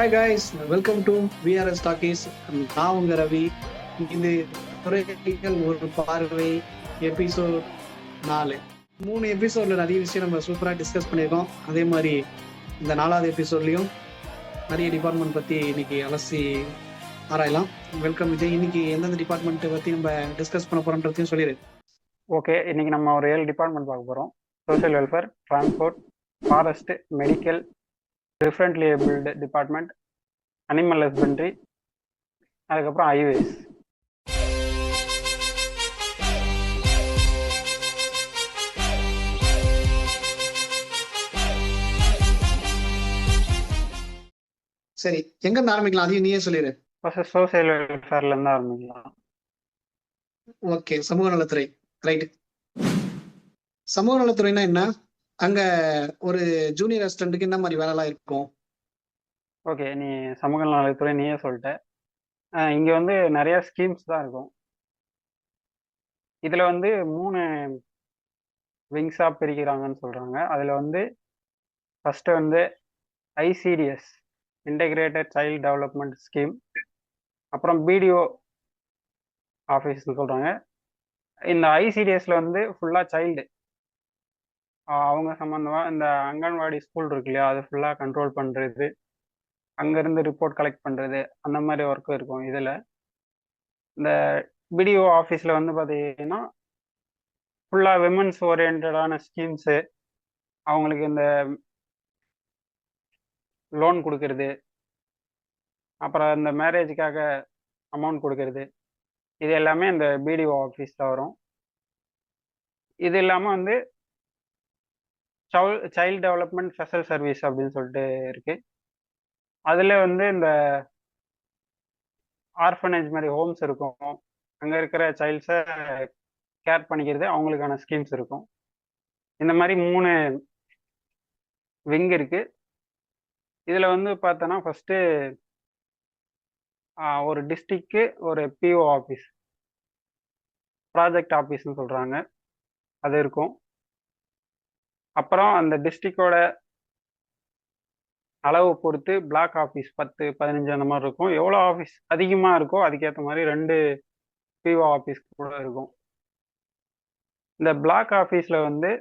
Hi guys, welcome to VRS talkies. நான் உங்க ரவி. இது துறைகள் ஒரு பார்வை எபிசோட் 4. 3 எபிசோட்ல நிறைய விஷயம் நம்ம சூப்பராக டிஸ்கஸ் பண்ணியிருக்கோம். அதே மாதிரி இந்த 4வது எபிசோட்லையும் நிறைய டிபார்ட்மெண்ட் பற்றி இன்னைக்கு அலசி ஆராயலாம். வெல்கம் விஜய். இன்னைக்கு எந்தெந்த டிபார்ட்மெண்ட்டை பற்றி நம்ம டிஸ்கஸ் பண்ண போகிறோன்றதையும் சொல்லிடு. ஓகே, இன்னைக்கு நம்ம ஒரு 7 டிபார்ட்மெண்ட் பார்க்க போகிறோம். Social welfare, transport, forest, medical, differently abled department, animal husbandry, அதுக்கப்புறம் ஹைவேஸ். சரி, எங்கேருந்து ஆரம்பிக்கலாம்? அதையும் நீயே சொல்லிடு. ஃபர்ஸ்ட் சோஷியல் வெல்ஃபேர்லேருந்து ஆரம்பிக்கலாம். ஓகே, சமூக நலத்துறை. ரைட். சமூக நலத்துறைனா என்ன? அங்க ஒரு ஜூனியர் அசிஸ்டன்ட்டுக்கு என்ன மாதிரி வேலைலாம் இருக்கும்? ஓகே, நீ சமூக நலத்துறை நீயே சொல்லிட்ட. இங்கே வந்து நிறைய ஸ்கீம்ஸ் தான் இருக்கும். இதில் வந்து 3 விங்ஸாக பிரிக்கிறாங்கன்னு சொல்கிறாங்க. அதில் வந்து ஃபஸ்ட்டு வந்து ICDS, integrated child development scheme. அப்புறம் பிடிஓ ஆஃபீஸ்னு சொல்கிறாங்க. இந்த ஐசிடிஎஸ்ல வந்து ஃபுல்லாக சைல்டு, அவங்க சம்மந்தமாக இந்த அங்கன்வாடி ஸ்கூல் இருக்கு இல்லையா, அது ஃபுல்லாக கண்ட்ரோல் பண்ணுறது, அங்கேருந்து ரிப்போர்ட் கலெக்ட் பண்ணுறது, அந்த மாதிரி ஒர்க்கு இருக்கும். இதில் இந்த பிடிஓ ஆஃபீஸில் வந்து பார்த்தீங்கன்னா ஃபுல்லாக விமன்ஸ் ஓரியன்டான ஸ்கீம்ஸு, அவங்களுக்கு இந்த லோன் கொடுக்கறது, அப்புறம் இந்த மேரேஜுக்காக அமௌண்ட் கொடுக்கறது, இது எல்லாமே இந்த பிடிஓ ஆஃபீஸில் வரும். இது இல்லாமல் வந்து சைல்டு டெவலப்மெண்ட் ஸ்பெஷல் சர்வீஸ் அப்படின்னு சொல்லிட்டு இருக்கு. அதில் வந்து இந்த ஆர்ஃபனேஜ் மாதிரி ஹோம்ஸ் இருக்கும், அங்கே இருக்கிற சைல்ட்ஸை கேர் பண்ணிக்கிறது, அவங்களுக்கான ஸ்கீம்ஸ் இருக்கும். இந்த மாதிரி 3 விங் இருக்கு. இதில் வந்து பார்த்தோன்னா ஃபஸ்ட்டு ஒரு டிஸ்ட்ரிக்க்கு ஒரு பிஓ ஆஃபீஸ், ப்ராஜெக்ட் ஆஃபீஸ்னு சொல்கிறாங்க, அது இருக்கும். அப்புறம் அந்த டிஸ்ட்ரிக்டோட அளவு பொறுத்து பிளாக் ஆஃபீஸ் 10, 15 அந்த மாதிரி இருக்கும். எவ்வளோ ஆஃபீஸ் அதிகமாக இருக்கோ அதுக்கேற்ற மாதிரி 2 பிஓ ஆஃபீஸ் கூட இருக்கும். இந்த பிளாக் ஆஃபீஸில் வந்து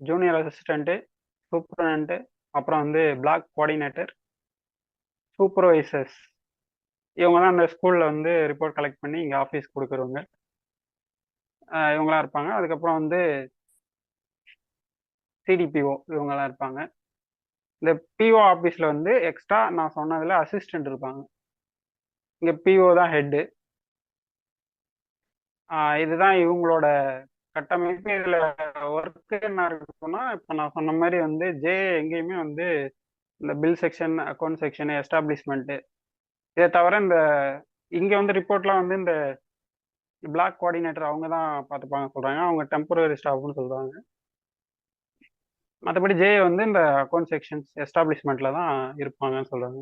ஜூனியர் அசிஸ்டண்ட்டு, சூப்பரண்ட்டு, அப்புறம் வந்து பிளாக் கோஆர்டினேட்டர், சூப்பர்வைசர்ஸ், இவங்க தான் அந்த ஸ்கூலில் வந்து ரிப்போர்ட் கலெக்ட் பண்ணி இங்கே ஆஃபீஸ் கொடுக்குறவங்க, இவங்களாம் இருப்பாங்க. அதுக்கப்புறம் வந்து சிடிபிஓ இவங்கெல்லாம் இருப்பாங்க. இந்த பிஓ ஆஃபீஸில் வந்து எக்ஸ்ட்ரா நான் சொன்னதில் அசிஸ்டண்ட் இருப்பாங்க. இங்கே பிஓ தான் ஹெட்டு. இதுதான் இவங்களோட கட்டமைப்பு. இதில் ஒர்க்கு என்ன இருக்குன்னா, இப்போ நான் சொன்ன மாதிரி வந்து எங்கேயுமே வந்து இந்த bill section, account section, establishment, இதை தவிர இந்த இங்கே வந்து ரிப்போர்ட்லாம் வந்து இந்த பிளாக் கோஆர்டினேட்டர் அவங்க தான் பார்த்துப்பாங்க சொல்கிறாங்க. அவங்க டெம்பரரி ஸ்டாஃப்னு சொல்கிறாங்க. மற்றபடி வந்து இந்த அக்கௌண்ட் செக்ஷன்ஸ், எஸ்டாப்ளிஷ்மெண்ட்டில் தான் இருப்பாங்கன்னு சொல்கிறாங்க.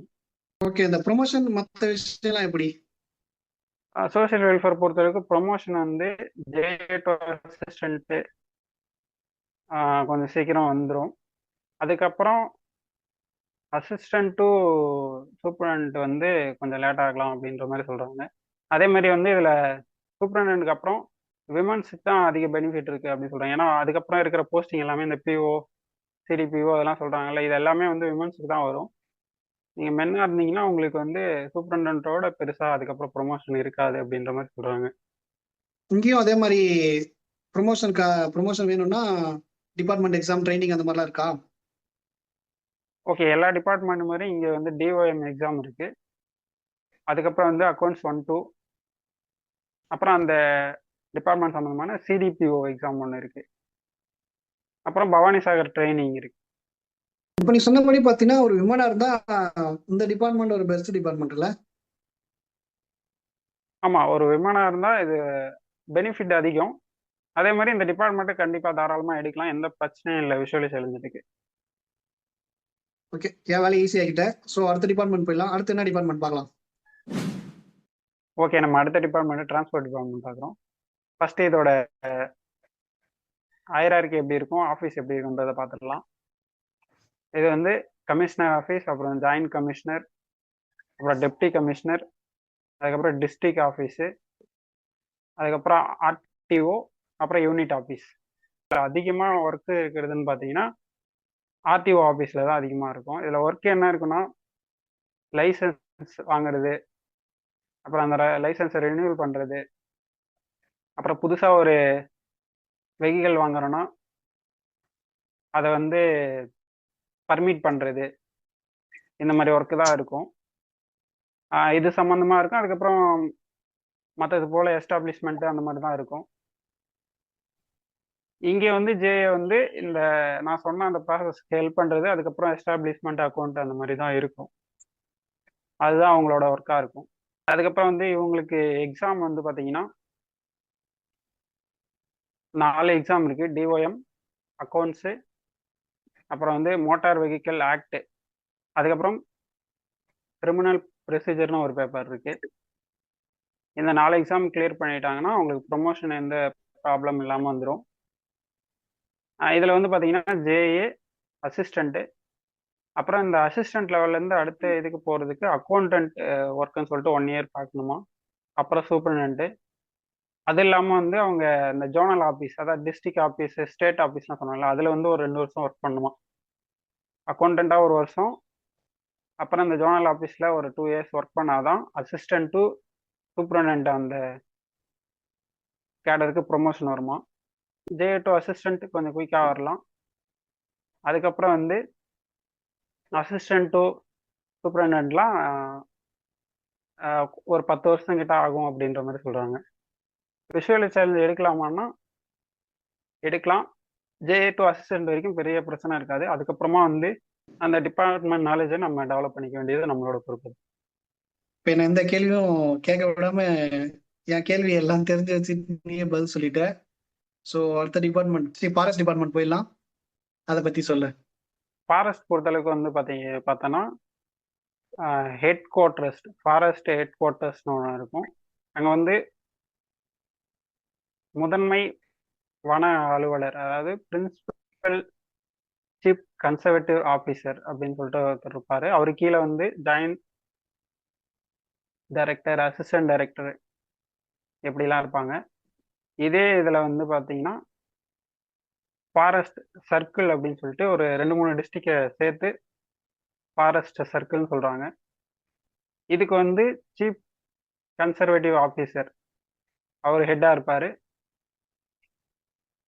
ஓகே, இந்த ப்ரொமோஷன் மற்ற விஷயம்லாம் எப்படி? சோஷியல் வெல்ஃபேர் பொறுத்த வரைக்கும் ப்ரொமோஷன் வந்து டு அசிஸ்டண்ட்டு கொஞ்சம் சீக்கிரம் வந்துடும். அதுக்கப்புறம் அசிஸ்டன்ட் டு சூப்பரண்ட் வந்து கொஞ்சம் லேட் ஆகலாம் அப்படின்ற மாதிரி சொல்கிறாங்க. அதே மாதிரி வந்து இதில் சூப்பரண்ட்டுக்கு அப்புறம் விமன்ஸுக்கு தான் அதிக பெனிஃபிட் இருக்குது அப்படின்னு சொல்கிறாங்க. ஏன்னா அதுக்கப்புறம் இருக்கிற போஸ்டிங் எல்லாமே இந்த பிஓ, சிடிபிஓ அதெல்லாம் சொல்கிறாங்கல்ல, இது எல்லாமே வந்து விமன்ஸுக்கு தான் வரும். நீங்கள் மென்னாக இருந்தீங்கன்னா உங்களுக்கு வந்து சூப்பரண்டோட பெருசாக அதுக்கப்புறம் ப்ரொமோஷன் இருக்காது அப்படின்ற மாதிரி சொல்கிறாங்க. இங்கேயும் அதே மாதிரி ப்ரொமோஷன் வேணும்னா டிபார்ட்மெண்ட் எக்ஸாம், ட்ரைனிங் அந்த மாதிரிலாம் இருக்கா? ஓகே, எல்லா டிபார்ட்மெண்ட் மாதிரி இங்கே வந்து டிஓஎம் எக்ஸாம் இருக்குது. அதுக்கப்புறம் வந்து அக்கௌண்ட்ஸ் 1, 2, அப்புறம் அந்த டிபார்ட்மெண்ட் சம்மந்தமான சிடிபிஓ எக்ஸாம் ஒன்று இருக்குது. அப்புறம் பவானி சாகர் ட்ரைனிங் இருக்குது. இப்போ நீ சொன்னபடி பார்த்தீங்கன்னா ஒரு விமனா இருந்தா இந்த டிபார்ட்மெண்ட் ஒரு பெஸ்ட் டிபார்ட்மெண்ட் இல்லை? ஆமாம், ஒரு விமனாக இருந்தால் இது பெனிஃபிட் அதிகம். அதே மாதிரி இந்த டிபார்ட்மெண்ட்டை கண்டிப்பாக தாராளமாக எடுக்கலாம், எந்த பிரச்சனையும் இல்லை விஷுவலைஸ் எழுதுறதுக்கு. ஓகே, என் வேலை ஈஸி ஆகிட்டேன். ஸோ அடுத்த டிபார்ட்மெண்ட் போயிடலாம். அடுத்து என்ன டிபார்ட்மெண்ட் பார்க்கலாம்? ஓகே, நம்ம அடுத்த டிபார்ட்மெண்ட் டிரான்ஸ்போர்ட் டிபார்ட்மெண்ட் பார்க்குறோம். ஃபர்ஸ்ட் இதோட ஹையரார்கி எப்படி இருக்கும், ஆஃபீஸ் எப்படி இருக்குன்றதை பார்த்துடலாம். இது வந்து கமிஷனர் ஆஃபீஸ், அப்புறம் ஜாயின்ட் கமிஷனர், அப்புறம் டெப்டி கமிஷனர், அதுக்கப்புறம் டிஸ்ட்ரிக்ட் ஆஃபீஸு, அதுக்கப்புறம் ஆர்டிஓ, அப்புறம் யூனிட் ஆஃபீஸ். அதிகமாக ஒர்க்கு இருக்கிறதுன்னு பார்த்தீங்கன்னா ஆர்டிஓ ஆஃபீஸில் தான் அதிகமாக இருக்கும். இதில் ஒர்க் என்ன இருக்குன்னா, லைசன்ஸ் வாங்குறது, அப்புறம் அந்த லைசன்ஸை ரினியூவல் பண்ணுறது, அப்புறம் புதுசாக ஒரு வெஹிக்கிள் வாங்குறோன்னா அதை வந்து பர்மிட் பண்ணுறது, இந்த மாதிரி ஒர்க்கு தான் இருக்கும். இது சம்மந்தமாக இருக்கும். அதுக்கப்புறம் மற்றது போல் எஸ்டாப்ளிஷ்மெண்ட்டு அந்த மாதிரி தான் இருக்கும். இங்கே வந்து ஜேஏ வந்து இந்த நான் சொன்ன அந்த ப்ராசஸ்க்கு ஹெல்ப் பண்ணுறது, அதுக்கப்புறம் எஸ்டாப்ளிஷ்மெண்ட் அக்கௌண்ட் அந்த மாதிரி தான் இருக்கும். அதுதான் அவங்களோட ஒர்க்காக இருக்கும். அதுக்கப்புறம் வந்து இவங்களுக்கு எக்ஸாம் வந்து பார்த்தீங்கன்னா 4 எக்ஸாம் இருக்குது. டிஓஎம், அக்கௌண்ட்ஸு, அப்புறம் வந்து மோட்டார் வெஹிக்கிள் ஆக்ட், அதுக்கப்புறம் கிரிமினல் ப்ரொசீஜர்னு ஒரு பேப்பர் இருக்குது. இந்த 4 எக்ஸாம் கிளியர் பண்ணிட்டாங்கன்னா அவங்களுக்கு ப்ரொமோஷன் எந்த ப்ராப்ளம் இல்லாமல் வந்துடும். இதில் வந்து பார்த்தீங்கன்னா ஜேஏ, அசிஸ்டண்ட்டு, அப்புறம் இந்த அசிஸ்டன்ட் லெவல்லேருந்து அடுத்த இதுக்கு போகிறதுக்கு அக்கௌண்டன்ட் ஒர்க்குன்னு சொல்லிட்டு 1 இயர் பார்க்கணுமா. அப்புறம் சூப்பர்டென்ட்டு. அது இல்லாமல் வந்து அவங்க இந்த ஜோனல் ஆஃபீஸ், அதாவது டிஸ்ட்ரிக்ட் ஆஃபீஸ், ஸ்டேட் ஆஃபீஸ்லாம் சொன்னால அதில் வந்து ஒரு 2 வருஷம் ஒர்க் பண்ணுமா. அக்கௌண்டண்ட்டாக ஒரு வருஷம், அப்புறம் இந்த ஜோனல் ஆஃபீஸில் ஒரு 2 இயர்ஸ் ஒர்க் பண்ணாதான் அசிஸ்டன்ட் டு சூப்பர்டென்ட் அந்த கேடருக்கு ப்ரொமோஷன் வருமா. ஜே டு அசிஸ்டன்ட் கொஞ்சம் குயிக்காக வரலாம். அதுக்கப்புறம் வந்து அசிஸ்டன்ட் டு சூப்பர்டென்ட்லாம் ஒரு 10 வருஷம் கிட்ட ஆகும் அப்படின்ற மாதிரி சொல்கிறாங்க. விஷுவல் சேலஞ்ச் எடுக்கலாமான்னா எடுக்கலாம். ஜேஏ டு அசிஸ்டன்ட் வரைக்கும் பெரிய பிரச்சனை இருக்காது. அதுக்கப்புறமா வந்து அந்த டிபார்ட்மெண்ட் நாலேஜை நம்ம டெவலப் பண்ணிக்க வேண்டியது நம்மளோட பொறுப்பு. இப்போ என்ன எந்த கேள்வியும் கேட்க விடாம என் கேள்வி எல்லாம் தெரிஞ்சு வச்சு நீயே பதில் சொல்லிட்ட. ஸோ அடுத்த டிபார்ட்மெண்ட் ஃபாரஸ்ட் டிபார்ட்மெண்ட் போயிடலாம். அதை பற்றி சொல்லு. ஃபாரஸ்ட் பொறுத்தளவுக்கு வந்து பார்த்தோன்னா ஹெட் குவார்ட்டர்ஸ், ஃபாரஸ்ட் ஹெட் குவார்ட்டர்ஸ்னு ஒன்று இருக்கும். அங்கே வந்து முதன்மை வன அலுவலர், அதாவது பிரின்சிபல் சீஃப் கன்சர்வேட்டிவ் ஆஃபீஸர் அப்படின்னு சொல்லிட்டு ஒருத்தர் இருப்பார். அவர் கீழே வந்து ஜாயின்ட் டைரக்டர், அசிஸ்டன்ட் டைரக்டர் எப்படிலாம் இருப்பாங்க. இதே இதில் வந்து பார்த்தீங்கன்னா ஃபாரஸ்ட் சர்க்கிள் அப்படின்னு சொல்லிட்டு ஒரு 2-3 டிஸ்ட்ரிக்டை சேர்த்து ஃபாரஸ்ட் சர்க்கிள்னு சொல்கிறாங்க. இதுக்கு வந்து சீஃப் கன்சர்வேட்டிவ் ஆஃபீஸர் அவர் ஹெட்டாக இருப்பார்.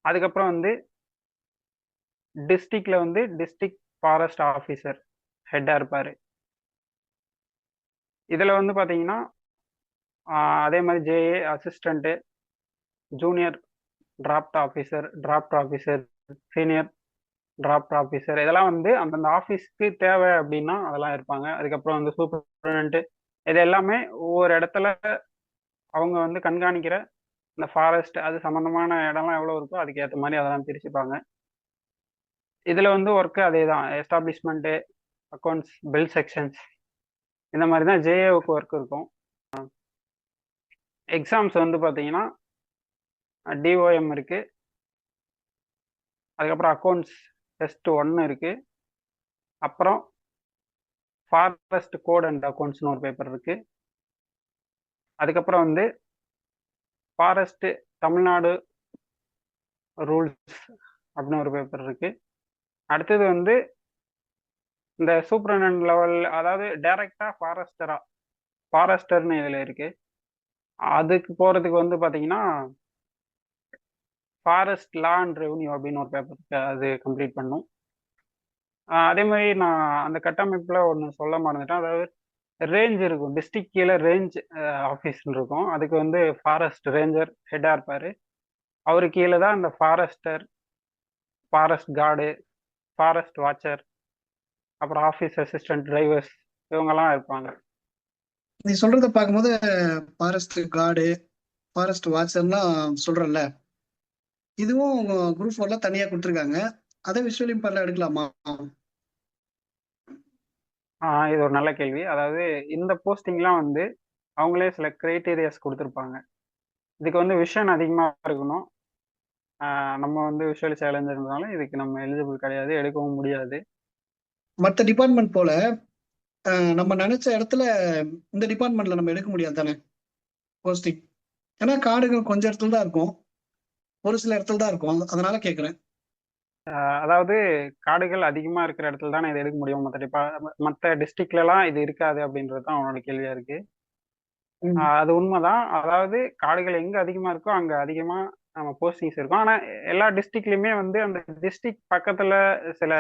அதுக்கப்புறம் வந்து டிஸ்ட்ரிக்ட்ல வந்து டிஸ்ட்ரிக்ட் ஃபாரஸ்ட் ஆஃபீஸர் ஹெட்டாக இருப்பார். இதில் வந்து பார்த்தீங்கன்னா அதே மாதிரி JA, assistant, junior draft officer, senior draft officer, இதெல்லாம் வந்து அந்தந்த ஆஃபீஸ்க்கு தேவை அப்படின்னா அதெல்லாம் இருப்பாங்க. அதுக்கப்புறம் வந்து சூப்பர்டென்ட்டு, இது எல்லாமே ஒவ்வொரு இடத்துல அவங்க வந்து கண்காணிக்கிற இந்த ஃபாரஸ்ட் அது சம்மந்தமான இடம்லாம் எவ்வளோ இருக்கோ அதுக்கு ஏற்ற மாதிரி அதெல்லாம் பிரிச்சுப்பாங்க. இதில் வந்து ஒர்க்கு அதே தான், எஸ்டாப்ளிஷ்மெண்ட்டு, அக்கௌண்ட்ஸ், பில் செக்ஷன்ஸ், இந்த மாதிரி தான் ஜேஏவுக்கு ஒர்க் இருக்கும். எக்ஸாம்ஸ் வந்து பார்த்தீங்கன்னா டிஓஎம் இருக்குது, அதுக்கப்புறம் அக்கௌண்ட்ஸ் டெஸ்ட் 1 இருக்குது, அப்புறம் ஃபாரஸ்ட் கோட் அண்ட் அக்கௌண்ட்ஸ்னு ஒரு பேப்பர் இருக்குது, அதுக்கப்புறம் வந்து ஃபாரஸ்ட் தமிழ்நாடு ரூல்ஸ் அப்படின்னு ஒரு பேப்பர் இருக்குது. அடுத்தது வந்து இந்த சூப்பரண்ட் லெவல், அதாவது டைரக்டாக ஃபாரஸ்டர்னு இதில் இருக்குது. அதுக்கு போகிறதுக்கு வந்து பார்த்தீங்கன்னா ஃபாரஸ்ட் லா அண்ட் ரெவன்யூ அப்படின்னு ஒரு பேப்பர் இருக்குது, அது கம்ப்ளீட் பண்ணும். அதே மாதிரி நான் அந்த கட்டமைப்பில் ஒன்று சொல்ல மறந்துட்டேன். அதாவது ரேஞ்ச் இருக்கும், டிஸ்ட்ரிக்ட் கீழே ரேஞ்ச் ஆஃபீஸ்ன்னு இருக்கும். அதுக்கு வந்து ஃபாரஸ்ட் ரேஞ்சர் ஹெட்டாக இருப்பார். அவரு கீழே தான் இந்த forester, forest card, forest watcher, அப்புறம் ஆஃபீஸ் அசிஸ்டன்ட், டிரைவர்ஸ், இவங்கெல்லாம் இருப்பாங்க. நீ சொல்றத பார்க்கும்போது ஃபாரஸ்ட் கார்டு, ஃபாரஸ்ட் வாட்சர்லாம் சொல்றல, இதுவும் குரூப் 4ல தனியா கொடுத்துருக்காங்க. அதை விஷுவல் இம்பேக்ட்ல எடுக்கலாமா? இது ஒரு நல்ல கேள்வி. அதாவது இந்த போஸ்டிங்லாம் வந்து அவங்களே சில கிரைட்டீரியாஸ் கொடுத்துருப்பாங்க. இதுக்கு வந்து விஷன் அதிகமாக இருக்கணும். நம்ம வந்து விஷுவல் சேலஞ்ச் இருந்தனால இதுக்கு நம்ம எலிஜிபிள் கிடையாது, எடுக்கவும் முடியாது. மற்ற டிபார்ட்மெண்ட் போல நம்ம நினைச்ச இடத்துல இந்த டிபார்ட்மெண்ட்ல நம்ம எடுக்க முடியாது தானே போஸ்டிங்? ஏன்னா காடுகள் கொஞ்சம் இடத்துல தான் இருக்கும், ஒரு சில இடத்துல தான் இருக்கும், அதனால கேக்குறேன். அதாவது காடுகள் அதிகமா இருக்கிற இடத்துல தான் இதை எடுக்க முடியும், மற்ற டிஸ்ட்ரிக்ட்லலாம் இது இருக்காது அப்படின்றது தான் அவனோட கேள்வியா இருக்கு. ம். அது உண்மைதான். அதாவது காடுகள் எங்க அதிகமா இருக்கோ அங்க அதிகமா நம்ம போஸ்டிங்ஸ் இருக்கும். ஆனா எல்லா டிஸ்ட்ரிக்ட்லயுமே வந்து அந்த டிஸ்ட்ரிக்ட் பக்கத்துல சில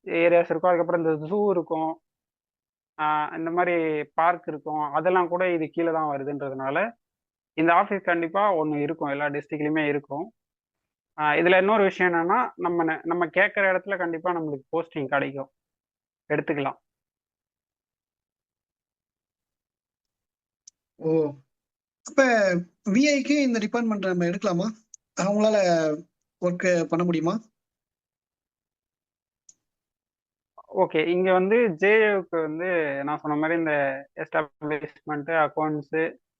ஏரியாஸ் இருக்கும். அதுக்கப்புறம் இந்த ஜூ இருக்கும், இந்த மாதிரி பார்க் இருக்கும். அதெல்லாம் கூட இது கீழே தான் வருதுன்றதுனால இந்த ஆஃபீஸ் கண்டிப்பா ஒன்று இருக்கும், எல்லா டிஸ்ட்ரிக்ட்லயுமே இருக்கும். இதுல இன்னொரு விஷயம் என்னன்னா, நம்ம கேட்குற இடத்துல கண்டிப்பா நம்மளுக்கு போஸ்டிங் கிடைக்கும், எடுத்துக்கலாம். ஓ, அப்ப விஐக்கு இந்த டிபார்ட்மெண்ட் நம்ம எடுக்கலாமா? அவங்களால ஒர்க் பண்ண முடியுமா? ஓகே, இங்க வந்து ஜேஏவுக்கு வந்து நான் சொன்ன மாதிரி இந்த எஸ்டாப்ளிஷ்மெண்ட் அக்கௌண்ட்ஸ்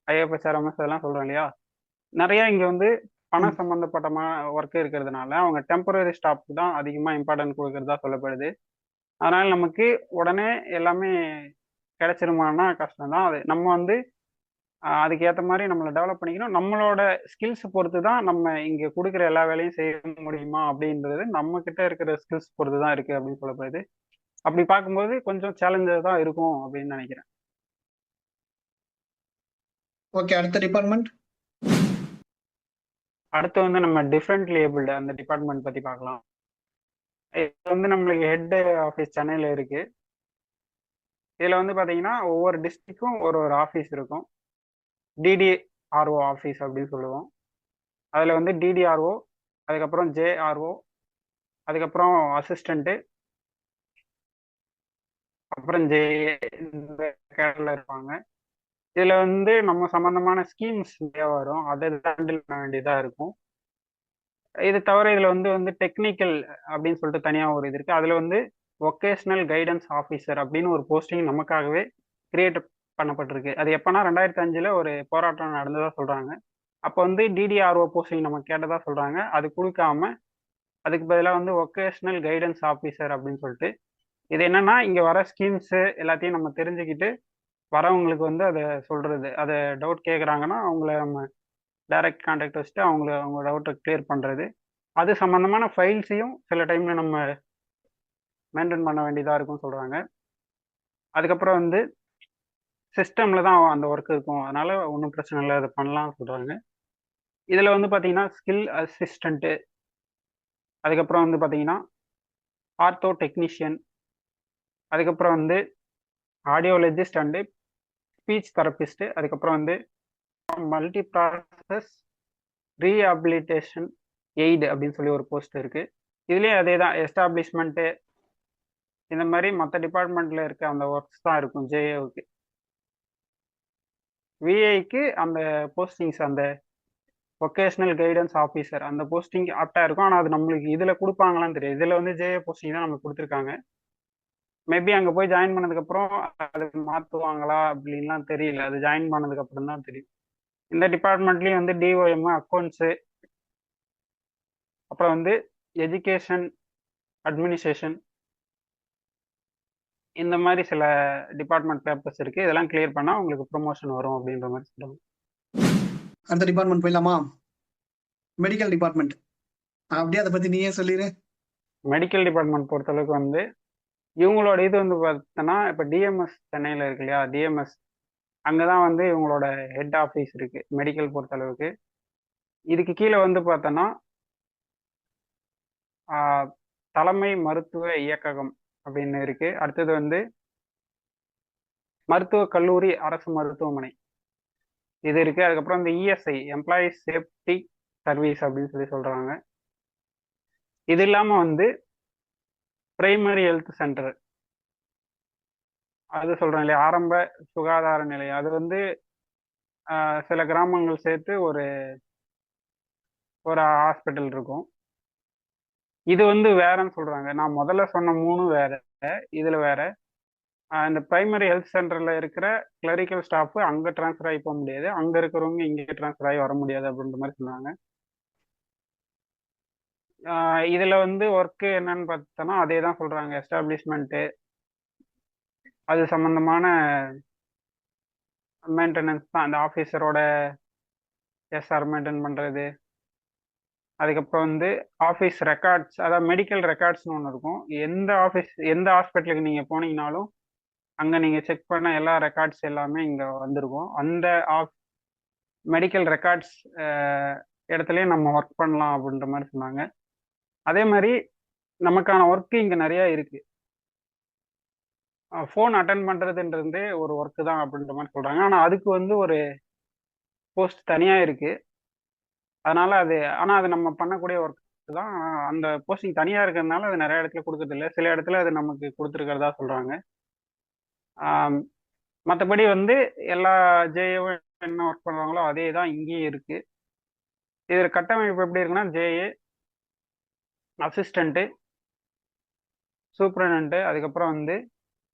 ஐஎஃப்எஸ்ஆர்எம்எஸ் அதெல்லாம் சொல்றேன் இல்லையா, நிறைய இங்க வந்து பண ம். சம்பந்தப்பட்ட ஒர்க் இருக்கிறதுனால அவங்க டெம்பரரி ஸ்டாஃப்க்கு தான் அதிகமா இம்பார்ட்டன்ட் கொடுக்கறதா சொல்லப்படுது. அதனால நமக்கு உடனே எல்லாமே கிடைச்சிருமானா கஷ்டம் தான். அது நம்ம வந்து அதுக்கு ஏற்ற மாதிரி நம்மளை டெவலப் பண்ணிக்கணும். நம்மளோட ஸ்கில்ஸ் பொறுத்து தான் நம்ம இங்க கொடுக்குற எல்லா வேலையும் செய்ய முடியுமா அப்படின்றது நம்ம கிட்ட இருக்கிற ஸ்கில்ஸ் பொறுத்து தான் இருக்கு அப்படின்னு சொல்லப்படுது. அப்படி பார்க்கும்போது கொஞ்சம் சேலஞ்சஸ் தான் இருக்கும் அப்படின்னு நினைக்கிறேன். ஓகே, அடுத்த டிபார்ட்மெண்ட். அடுத்து வந்து நம்ம டிஃப்ரெண்ட் லேபிள்டு அந்த டிபார்ட்மெண்ட் பத்தி பார்க்கலாம். இது வந்து நம்மளுக்கு ஹெட் ஆஃபீஸ் சென்னையில இருக்கு. இதுல வந்து பாத்தீங்கன்னா ஒவ்வொரு டிஸ்ட்ரிக்டும் ஒரு ஒரு ஆஃபீஸ் இருக்கும். டிடிஆர்ஓ ஆஃபீஸ் அப்படின்னு சொல்லுவோம். அதுல வந்து டிடிஆர்ஓ, அதுக்கப்புறம் ஜேஆர்ஓ, அதுக்கப்புறம் அசிஸ்டண்ட்டு, அப்புறம் ஜேஏ, இந்த கேடர்ல இருப்பாங்க. இதுல வந்து நம்ம சம்பந்தமான ஸ்கீம்ஸ் நிறைய வரும், அதை ஹேண்டில் பண்ண வேண்டியதா இருக்கும். இது தவிர இதுல வந்து வந்து டெக்னிக்கல் அப்படின்னு சொல்லிட்டு தனியா ஒரு இது இருக்கு. அதுல வந்து ஒகேஷனல் கைடன்ஸ் ஆஃபீஸர் அப்படின்னு ஒரு போஸ்டிங் நமக்காகவே கிரியேட் பண்ணப்பட்டிருக்கு. அது எப்பன்னா 2005 ஒரு போராட்டம் நடந்ததா சொல்றாங்க. அப்போ வந்து டிடிஆர்ஓ போஸ்டிங் நம்ம கேட்டதா சொல்றாங்க. அது கொடுக்காம அதுக்கு பதிலாக வந்து ஒகேஷனல் கைடன்ஸ் ஆஃபீஸர் அப்படின்னு சொல்லிட்டு, இது என்னன்னா இங்க வர ஸ்கீம்ஸ் எல்லாத்தையும் நம்ம தெரிஞ்சுக்கிட்டு வரவங்களுக்கு வந்து அதை சொல்றது, அதை டவுட் கேட்குறாங்கன்னா அவங்கள நம்ம டைரக்ட் கான்டாக்ட் வச்சுட்டு அவங்க டவுட்டை கிளியர் பண்றது. அது சம்பந்தமான ஃபைல்ஸையும் சில டைம்ல நம்ம மெயின்டைன் பண்ண வேண்டியதா இருக்கும்னு சொல்றாங்க. அதுக்கப்புறம் வந்து சிஸ்டம்ல தான் அந்த ஒர்க் இருக்கும், அதனால ஒன்றும் பிரச்சனை இல்லை, அதை பண்ணலாம்னு சொல்றாங்க. இதுல வந்து பாத்தீங்கன்னா ஸ்கில் அசிஸ்டன்ட், அதுக்கப்புறம் வந்து பாத்தீங்கன்னா ஆர்த்தோ டெக்னீஷியன், அதுக்கப்புறம் வந்து ஆடியோலஜிஸ்ட் அண்டு ஸ்பீச் தெரபிஸ்ட், அதுக்கப்புறம் வந்து மல்டி ப்ராசஸ் ரீஹாபிலிட்டேஷன் எய்டு அப்படின்னு சொல்லி ஒரு போஸ்ட் இருக்கு. இதுலயே அதே தான் எஸ்டாப்ளிஷ்மெண்ட், இந்த மாதிரி மற்ற டிபார்ட்மெண்ட்ல இருக்க அந்த ஒர்க்ஸ் தான் இருக்கும் ஜேஏவுக்கு. விஐக்கு அந்த போஸ்டிங்ஸ், அந்த ஒகேஷனல் கைடன்ஸ் ஆஃபீஸர் அந்த போஸ்டிங் ஆப்டா இருக்கும். ஆனால் அது நம்மளுக்கு இதுல கொடுப்பாங்களான்னு தெரியாது. இதுல வந்து ஜேஏ போஸ்டிங் தான் நமக்கு கொடுத்துருக்காங்க. மேபி அங்க போய் ஜாயின் பண்ணதுக்கு அப்புறம் அது மாத்துவாங்களா அப்படின்லாம் தெரியல, அது ஜாயின் பண்ணதுக்கு அப்புறம் தான் தெரியும். இந்த டிபார்ட்மெண்ட்லயும் வந்து டிஓஎம், அக்கௌண்ட்ஸ், அப்புறம் வந்து எஜுகேஷன் அட்மினிஸ்ட்ரேஷன், இந்த மாதிரி சில டிபார்ட்மெண்ட் பேப்பர்ஸ் இருக்கு. இதெல்லாம் கிளியர் பண்ணா உங்களுக்கு ப்ரொமோஷன் வரும் அப்படின்ற மாதிரி சொல்லுவாங்க. அடுத்த டிபார்ட்மெண்ட் போயிடலாமா? Medical department. அப்படியே அதை பத்தி நீயே சொல்லிடு. மெடிக்கல் டிபார்ட்மெண்ட் பொறுத்தளவுக்கு வந்து இவங்களோட இது வந்து பார்த்தோன்னா, இப்போ டிஎம்எஸ் சென்னையில் இருக்கு இல்லையா, டிஎம்எஸ் அங்கதான் வந்து இவங்களோட ஹெட் ஆஃபீஸ் இருக்கு மெடிக்கல் பொறுத்தளவுக்கு. இதுக்கு கீழே வந்து பார்த்தோன்னா தலைமை மருத்துவ இயக்ககம் அப்படின்னு இருக்கு. அடுத்தது வந்து மருத்துவக் கல்லூரி அரசு மருத்துவமனை இது இருக்கு. அதுக்கப்புறம் இந்த இஎஸ்ஐ எம்ப்ளாயீஸ் சேஃப்டி சர்வீஸ் அப்படின்னு சொல்லி சொல்றாங்க. இது இல்லாம வந்து பிரைமரி ஹெல்த் சென்டர், அது சொல்றேன் இல்லையா, ஆரம்ப சுகாதார நிலையம், அது வந்து சில கிராமங்கள் சேர்த்து ஒரு ஒரு ஹாஸ்பிட்டல் இருக்கும். இது வந்து வேறன்னு சொல்றாங்க. நான் முதல்ல சொன்ன மூணு வேற, இதுல வேற. இந்த பிரைமரி ஹெல்த் சென்டர்ல இருக்கிற கிளரிக்கல் ஸ்டாஃப் அங்க டிரான்ஸ்ஃபர் ஆகி போக முடியாது, அங்க இருக்கிறவங்க இங்கே டிரான்ஸ்ஃபர் ஆகி வர முடியாது அப்படின்ற மாதிரி சொன்னாங்க. இதுல வந்து ஒர்க் என்னன்னு பார்த்தோன்னா அதே தான் சொல்றாங்க, எஸ்டாப்ளிஷ்மெண்ட், அது சம்பந்தமான மெயின்டெனன்ஸ் தான். அந்த ஆஃபீஸரோட எஸ்ஆர் மெயின்டைன் பண்ணுறது. அதுக்கப்புறம் வந்து ஆஃபீஸ் ரெக்கார்ட்ஸ், அதாவது மெடிக்கல் ரெக்கார்ட்ஸ்னு ஒன்று இருக்கும். எந்த ஹாஸ்பிட்டலுக்கு நீங்கள் போனீங்கனாலும் அங்கே நீங்கள் செக் பண்ண எல்லா ரெக்கார்ட்ஸ் எல்லாமே இங்கே வந்திருக்கும். அந்த மெடிக்கல் ரெக்கார்ட்ஸ் இடத்துலயே நம்ம ஒர்க் பண்ணலாம் அப்படின்ற மாதிரி சொன்னாங்க. அதே மாதிரி நமக்கான ஒர்க்கு இங்கே நிறையா இருக்கு. ஃபோன் அட்டன் பண்ணுறதுன்றது ஒரு ஒர்க்கு தான் அப்படின்ற மாதிரி சொல்கிறாங்க. ஆனால் அதுக்கு வந்து ஒரு போஸ்ட் தனியாக இருக்கு. அதனால ஆனால் அது நம்ம பண்ணக்கூடிய ஒர்க் தான். அந்த போஸ்டிங் தனியாக இருக்கிறதுனால அது நிறைய இடத்துல கொடுக்கறது இல்லை. சில இடத்துல அது நமக்கு கொடுத்துருக்கிறதா சொல்கிறாங்க. மற்றபடி வந்து எல்லா ஜேஏவும் என்ன ஒர்க் பண்ணுறாங்களோ அதே தான் இங்கேயும் இருக்கு. இதில் கட்டமைப்பு எப்படி இருக்குன்னா, ஜேஏ, அசிஸ்டண்ட்டு, சூப்பரண்டன்ட்டு, அதுக்கப்புறம் வந்து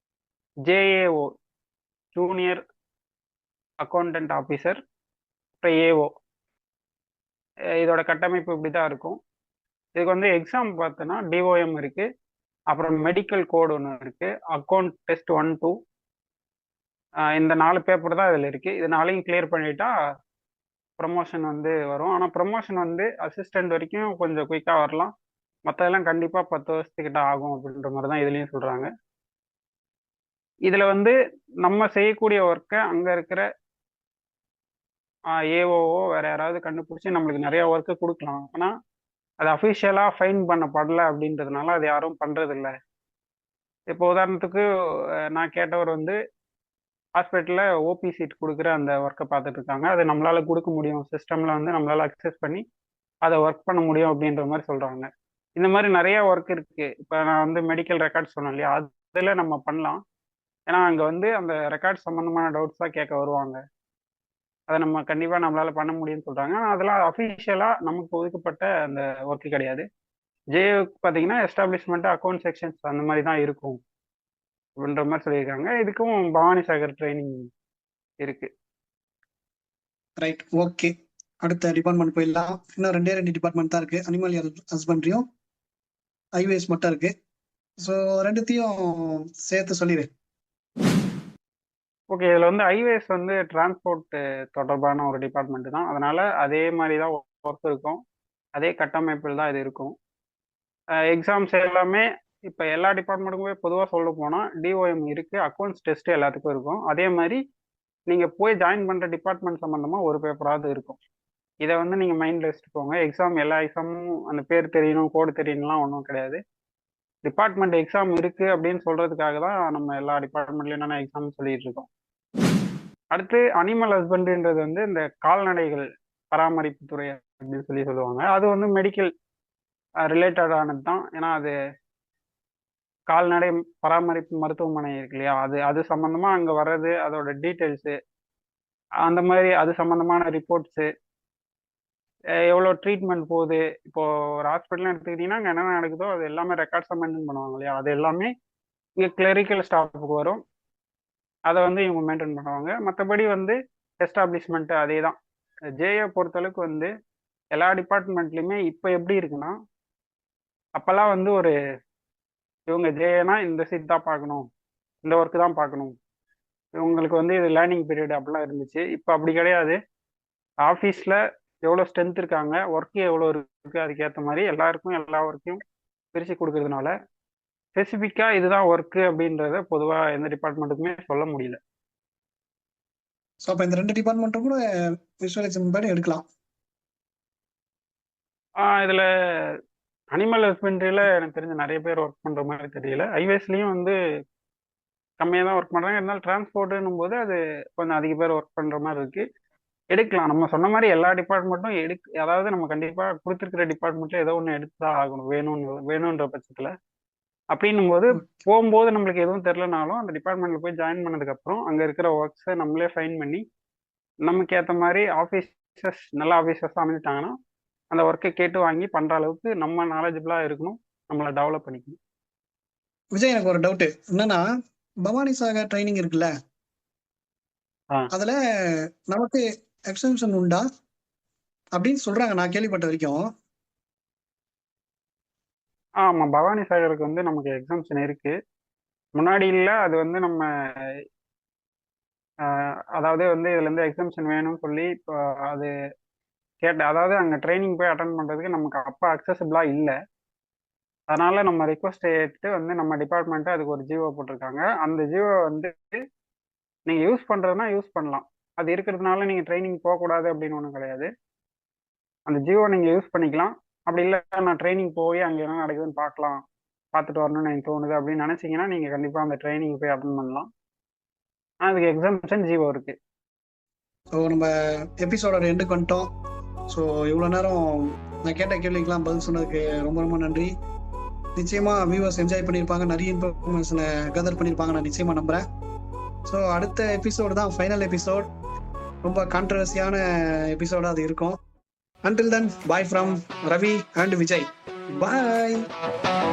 ஜேஏஓ, ஜூனியர் அக்கௌண்டன்ட் ஆஃபீஸர், அப்புறம் ஏஓ. இதோட கட்டமைப்பு இப்படி தான் இருக்கும். இதுக்கு வந்து எக்ஸாம் பார்த்தோன்னா டிஓஎம் இருக்கு, அப்புறம் மெடிக்கல் கோடு ஒன்று இருக்கு, அக்கௌண்ட் டெஸ்ட் 1, 2, இந்த 4 பேப்பர் தான் இதில் இருக்கு. இது 4ஐயும் கிளியர் பண்ணிட்டா ப்ரமோஷன் வந்து வரும். ஆனால் ப்ரமோஷன் வந்து அசிஸ்டன்ட் வரைக்கும் கொஞ்சம் குயிக்காக வரலாம். மற்றதெல்லாம் கண்டிப்பாக 10 வருஷத்துக்கிட்ட ஆகும் அப்படின்ற மாதிரி தான் இதுலேயும் சொல்கிறாங்க. இதில் வந்து நம்ம செய்யக்கூடிய ஒர்க்கை அங்கே இருக்கிற ஏஓஓ வேற யாராவது கண்டுபிடிச்சி நம்மளுக்கு நிறைய ஒர்க்கு கொடுக்கலாம். ஆனால் அது அஃபிஷியலாக ஃபைன் பண்ணப்படலை அப்படின்றதுனால அது யாரும் பண்ணுறதில்ல. இப்போ உதாரணத்துக்கு நான் கேட்டவர் வந்து ஹாஸ்பிட்டலில் ஓபி சீட் கொடுக்குற அந்த ஒர்க்கை பார்த்துட்டு இருக்காங்க. அது நம்மளால கொடுக்க முடியும், சிஸ்டமில் வந்து நம்மளால அக்சஸ் பண்ணி அதை ஒர்க் பண்ண முடியும் அப்படின்ற மாதிரி சொல்கிறாங்க. இந்த மாதிரி நிறைய ஒர்க் இருக்கு. இப்போ நான் வந்து மெடிக்கல் ரெக்கார்ட்ஸ் சொன்னேன் இல்லையா, அதில் நம்ம பண்ணலாம். ஏன்னா அங்கே வந்து அந்த ரெக்கார்ட் சம்மந்தமான டவுட்ஸ் தான் கேட்க வருவாங்க. அதை நம்ம கண்டிப்பாக நம்மளால பண்ண முடியும்னு சொல்கிறாங்க. ஆனால் அதெல்லாம் அஃபிஷியலாக நமக்கு ஒதுக்கப்பட்ட அந்த ஒர்க்கு கிடையாது. ஜேஏக்கு பார்த்தீங்கன்னா எஸ்டாப்ளிஷ்மெண்ட், அக்கௌண்ட் செக்ஷன்ஸ் அந்த மாதிரி தான் இருக்கும் அப்படின்ற மாதிரி சொல்லியிருக்காங்க. இதுக்கும் பவானி சாகர் ட்ரைனிங் இருக்கு. Right, okay. அடுத்த டிபார்ட்மெண்ட் போயிடலாம். இன்னும் 2 டிபார்ட்மெண்ட் தான் இருக்கு. அனிமல் ஹஸ்பண்ட்ரியும் ஐவேஸ் மட்டும் இருக்கு. ஸோ ரெண்டுத்தையும் சேர்த்து சொல்லிடு. ஓகே, இதில் வந்து ஐவேஸ் வந்து டிரான்ஸ்போர்ட் தொடர்பான ஒரு டிபார்ட்மெண்ட் தான். அதனால அதே மாதிரி தான் ஒர்க் இருக்கும், அதே கட்டமைப்பில் தான் இது இருக்கும். எக்ஸாம்ஸ் எல்லாமே இப்போ எல்லா டிபார்ட்மெண்ட்டுக்குமே பொதுவாக சொல்ல போனால் டிஓஎம் இருக்குது, அக்கௌண்ட்ஸ் டெஸ்ட் எல்லாத்துக்கும் இருக்கும். அதே மாதிரி நீங்கள் போய் ஜாயின் பண்ணுற டிபார்ட்மெண்ட் சம்மந்தமாக ஒரு பேப்பராவது இருக்கும். இதை வந்து நீங்கள் மைண்டில் வச்சுட்டு போங்க. எக்ஸாம் எல்லா எக்ஸாமும் அந்த பேர் தெரியணும், கோடு தெரியணும்லாம் ஒன்றும் கிடையாது. டிபார்ட்மெண்ட் எக்ஸாம் இருக்குது அப்படின்னு சொல்கிறதுக்காக தான் நம்ம எல்லா டிபார்ட்மெண்ட்லையும் என்னென்ன எக்ஸாம் சொல்லிட்டு இருக்கோம். அடுத்து அனிமல் ஹஸ்பண்ட்ரின்றது வந்து இந்த கால்நடைகள் பராமரிப்பு துறை அப்படின்னு சொல்லுவாங்க. அது வந்து மெடிக்கல் ரிலேட்டடானது தான். ஏன்னா அது கால்நடை பராமரிப்பு மருத்துவமனை இருக்கு இல்லையா, அது சம்பந்தமா அங்க வர்றது, அதோட டீட்டெயில்ஸு, அந்த மாதிரி அது சம்பந்தமான ரிப்போர்ட்ஸு, எவ்வளோ ட்ரீட்மெண்ட் போகுது. இப்போ ஒரு ஹாஸ்பிட்டல் எடுத்துக்கிட்டீங்கன்னா அங்கே என்னென்ன நடக்குதோ அது எல்லாமே ரெக்கார்ட்ஸாக மெயின்டைன் பண்ணுவாங்க இல்லையா, அது எல்லாமே இங்கே கிளரிக்கல் ஸ்டாஃபுக்கு வரும். அதை வந்து இவங்க மெயின்டைன் பண்ணுவாங்க. மற்றபடி வந்து எஸ்டாப்ளிஷ்மெண்ட் அதே தான். ஜேஏ பொறுத்தளவுக்கு வந்து எல்லா டிபார்ட்மெண்ட்லையுமே இப்போ எப்படி இருக்குன்னா, அப்போல்லாம் வந்து ஒரு இவங்க ஜேஏனா இந்த சீட் தான் பார்க்கணும், இந்த ஒர்க்கு தான் பார்க்கணும், இவங்களுக்கு வந்து இது லேர்னிங் பீரியட் அப்படிலாம் இருந்துச்சு. இப்போ அப்படி கிடையாது. ஆஃபீஸில் எவ்வளோ ஸ்ட்ரென்த் இருக்காங்க, ஒர்க்கு எவ்வளோ இருக்குது, அதுக்கேற்ற மாதிரி எல்லாருக்கும் எல்லா ஒர்க்கையும் பிரித்து கொடுக்கறதுனால ஸ்பெசிஃபிக்காக இதுதான் ஒர்க்கு அப்படின்றத பொதுவாக எந்த டிபார்ட்மெண்ட்டுக்குமே சொல்ல முடியல. ஸோ அப்போ இந்த 2 டிபார்ட்மெண்ட்டும் கூட விஷுவலைசேஷன் படி எடுக்கலாம். இதில் அனிமல் ஹஸ்பண்ட்ரியில் எனக்கு தெரிஞ்ச நிறைய பேர் ஒர்க் பண்ணுற மாதிரி தெரியல. ஐவேஸ்லேயும் வந்து கம்மியாக தான் ஒர்க் பண்ணுறாங்க. இருந்தாலும் டிரான்ஸ்போர்ட்டுன்னும் போது அது கொஞ்சம் அதிக பேர் ஒர்க் பண்ணுற மாதிரி இருக்குது. எடுக்கலாம். நம்ம சொன்ன மாதிரி எல்லா டிபார்ட்மெண்ட்டும் அதாவது நம்ம கண்டிப்பாக கொடுத்துருக்கிற டிபார்ட்மெண்ட்டில் ஏதோ ஒன்று எடுத்து தான் ஆகணும், வேணுன்ற பட்சத்தில். அப்படின்னும் போது போகும்போது நம்மளுக்கு எதுவும் தெரிலனாலும் அந்த டிபார்ட்மெண்ட்டில் போய் ஜாயின் பண்ணதுக்கப்புறம் அங்கே இருக்கிற ஒர்க்ஸை நம்மளே ஃபைன் பண்ணி நமக்கு ஏற்ற மாதிரி ஆஃபீஸர்ஸ் நல்ல ஆஃபீஸர்ஸாக அமைஞ்சிட்டாங்கன்னா அந்த ஒர்க்கை கேட்டு வாங்கி பண்ணுற அளவுக்கு நம்ம நாலேஜபிளாக இருக்கணும், நம்மளை டெவலப் பண்ணிக்கணும். விஜய், எனக்கு ஒரு டவுட்டு என்னன்னா, பவானி சாகர் ட்ரைனிங் இருக்குல்ல, அதுல நமக்கு எக்ஸம்ஷன் உண்டா அப்படின்னு சொல்றாங்க நான் கேள்விப்பட்ட வரைக்கும். ஆமாம், பவானி சாகருக்கு வந்து நமக்கு எக்ஸம்ஷன் இருக்கு. முன்னாடி இல்லை, அது வந்து நம்ம அதாவது வந்து இதுல இருந்து எக்ஸம்ஷன் வேணும்னு சொல்லி இப்போ அது கேட்டேன். அதாவது அங்கே ட்ரைனிங் போய் அட்டன் பண்ணுறதுக்கு நமக்கு அப்போ அக்சசபிளாக இல்லை. அதனால நம்ம ரிக்வஸ்ட் எடுத்து வந்து நம்ம டிபார்ட்மெண்ட்டு அதுக்கு ஒரு ஜியோ போட்டிருக்காங்க. அந்த ஜியோ வந்து நீங்கள் யூஸ் பண்ணுறதுனா யூஸ் பண்ணலாம். அது இருக்கிறதுனால நீங்கள் ட்ரைனிங் போகக்கூடாது அப்படின்னு ஒன்றும் கிடையாது. அந்த ஜியோ நீங்கள் யூஸ் பண்ணிக்கலாம். அப்படி இல்லை நான் ட்ரைனிங் போய் அங்கே என்ன நடக்குதுன்னு பார்க்கலாம், பார்த்துட்டு வரணும்னு எனக்கு தோணுது அப்படின்னு நினச்சிங்கன்னா நீங்கள் கண்டிப்பாக அந்த ட்ரைனிங் போய் அட்டன் பண்ணலாம். அதுக்கு எக்ஸாம்ஷன் ஜியோ இருக்குது. ஸோ நம்ம எபிசோட எண்டுக்கு வந்துட்டோம். ஸோ இவ்வளோ நேரம் நான் கேட்ட கேள்விக்கெல்லாம் பதில் சொன்னதுக்கு ரொம்ப ரொம்ப நன்றி. நிச்சயமாக வியூவர்ஸ் என்ஜாய் பண்ணியிருப்பாங்க, நிறைய இன்ஃபர்மேஷனை கதர் பண்ணியிருப்பாங்க, நான் நிச்சயமாக நம்புகிறேன். ஸோ அடுத்த எபிசோடு தான் ஃபைனல் எபிசோட். ரொம்ப கான்ட்ரவர்சியான எபிசோடாக அது இருக்கும். Until then, bye from Ravi and Vijay. Bye.